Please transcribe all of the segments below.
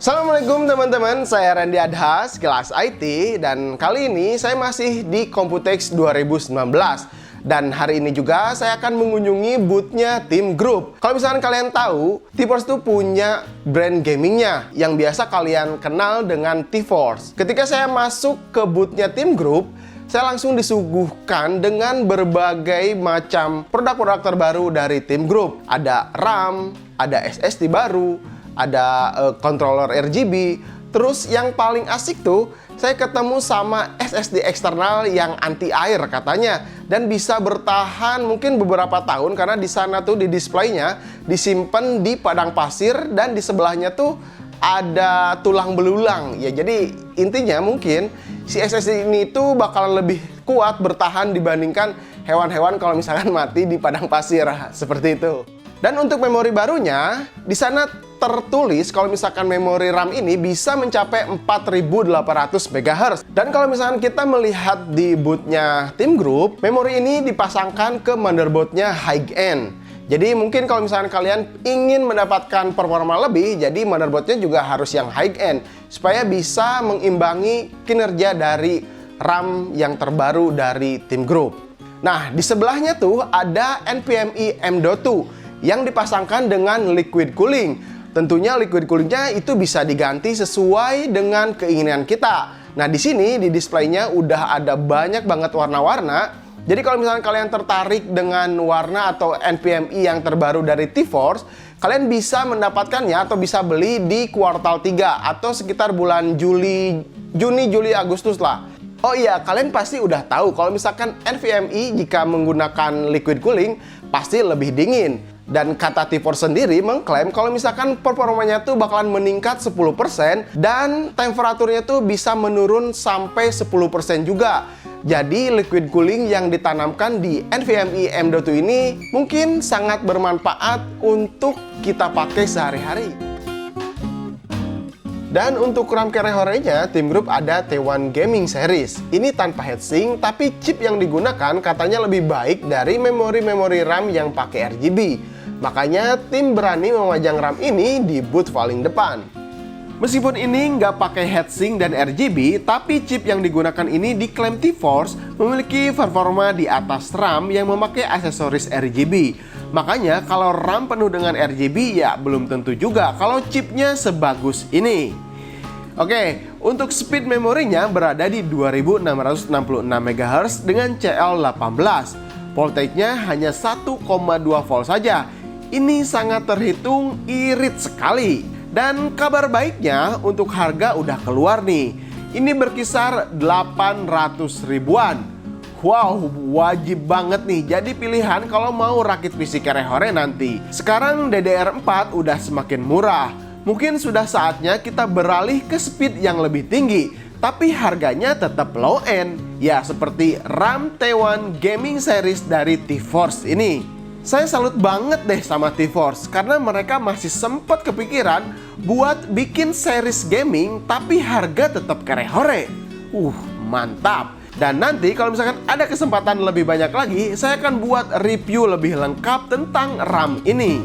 Assalamualaikum teman-teman, saya Randy Adhas, kelas IT, dan kali ini saya masih di Computex 2019. Dan hari ini juga saya akan mengunjungi boothnya Team Group. Kalau misalkan kalian tahu, T-Force itu punya brand gamingnya yang biasa kalian kenal dengan T-Force. Ketika saya masuk ke boothnya Team Group, saya langsung disuguhkan dengan berbagai macam produk-produk terbaru dari Team Group. Ada RAM, ada SSD baru, ada controller RGB. Terus yang paling asik tuh, saya ketemu sama SSD eksternal yang anti air katanya, dan bisa bertahan mungkin beberapa tahun karena di sana tuh di displaynya disimpan di padang pasir dan di sebelahnya tuh ada tulang belulang. Ya jadi intinya mungkin si SSD ini tuh bakalan lebih kuat bertahan dibandingkan hewan-hewan kalau misalkan mati di padang pasir seperti itu. Dan untuk memori barunya, di sana tertulis kalau misalkan memori RAM ini bisa mencapai 4800 MHz. Dan kalau misalkan kita melihat di bootnya Team Group, memori ini dipasangkan ke motherboardnya high-end. Jadi mungkin kalau misalkan kalian ingin mendapatkan performa lebih, jadi motherboardnya juga harus yang high-end supaya bisa mengimbangi kinerja dari RAM yang terbaru dari Team Group. Nah, di sebelahnya tuh ada NVMe M.2 yang dipasangkan dengan liquid cooling. Tentunya liquid coolingnya itu bisa diganti sesuai dengan keinginan kita. Nah, di sini di displaynya udah ada banyak banget warna-warna. Jadi kalau misalnya kalian tertarik dengan warna atau NVMe yang terbaru dari T-Force, kalian bisa mendapatkannya atau bisa beli di kuartal 3 atau sekitar bulan Juni, Juli, Agustus lah. Oh iya, kalian pasti udah tahu kalau misalkan NVMe jika menggunakan liquid cooling pasti lebih dingin. Dan kata T-Force sendiri mengklaim kalau misalkan performanya tuh bakalan meningkat 10% dan temperaturnya tuh bisa menurun sampai 10% juga. Jadi liquid cooling yang ditanamkan di NVMe M.2 ini mungkin sangat bermanfaat untuk kita pakai sehari-hari. Dan untuk RAM Carré-nya, Team Group ada T1 Gaming Series. Ini tanpa heatsink, tapi chip yang digunakan katanya lebih baik dari memori-memori RAM yang pakai RGB. Makanya tim berani memajang RAM ini di booth paling depan. Meskipun ini nggak pakai heatsink dan RGB, tapi chip yang digunakan ini diklaim T-Force memiliki performa di atas RAM yang memakai aksesoris RGB. Makanya kalau RAM penuh dengan RGB ya belum tentu juga kalau chipnya sebagus ini. Oke, untuk speed memorinya berada di 2666 MHz dengan CL18. Voltage-nya hanya 1,2 volt saja. Ini sangat terhitung irit sekali. Dan kabar baiknya untuk harga udah keluar nih. Ini berkisar 800 ribuan. Wow, wajib banget nih jadi pilihan kalau mau rakit PC Carré nanti. Sekarang DDR4 udah semakin murah. Mungkin sudah saatnya kita beralih ke speed yang lebih tinggi, tapi harganya tetap low end. Ya, seperti RAM T1 Gaming Series dari T-Force ini. Saya salut banget deh sama T-Force karena mereka masih sempat kepikiran buat bikin series gaming tapi harga tetap Carré. Mantap. Dan nanti kalau misalkan ada kesempatan lebih banyak lagi, saya akan buat review lebih lengkap tentang RAM ini.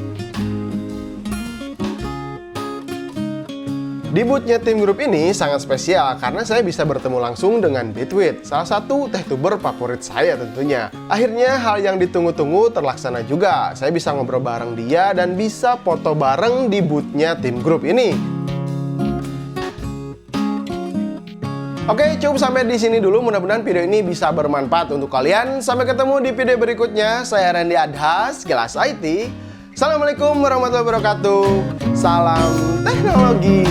Di boothnya Team Group ini sangat spesial karena saya bisa bertemu langsung dengan Bitwit, salah satu tech-tuber favorit saya tentunya. Akhirnya hal yang ditunggu-tunggu terlaksana juga. Saya bisa ngobrol bareng dia dan bisa foto bareng di boothnya Team Group ini. Oke, cukup sampai di sini dulu. Mudah-mudahan video ini bisa bermanfaat untuk kalian. Sampai ketemu di video berikutnya. Saya Randy Adhas, kelas IT. Assalamualaikum warahmatullahi wabarakatuh. Salam teknologi.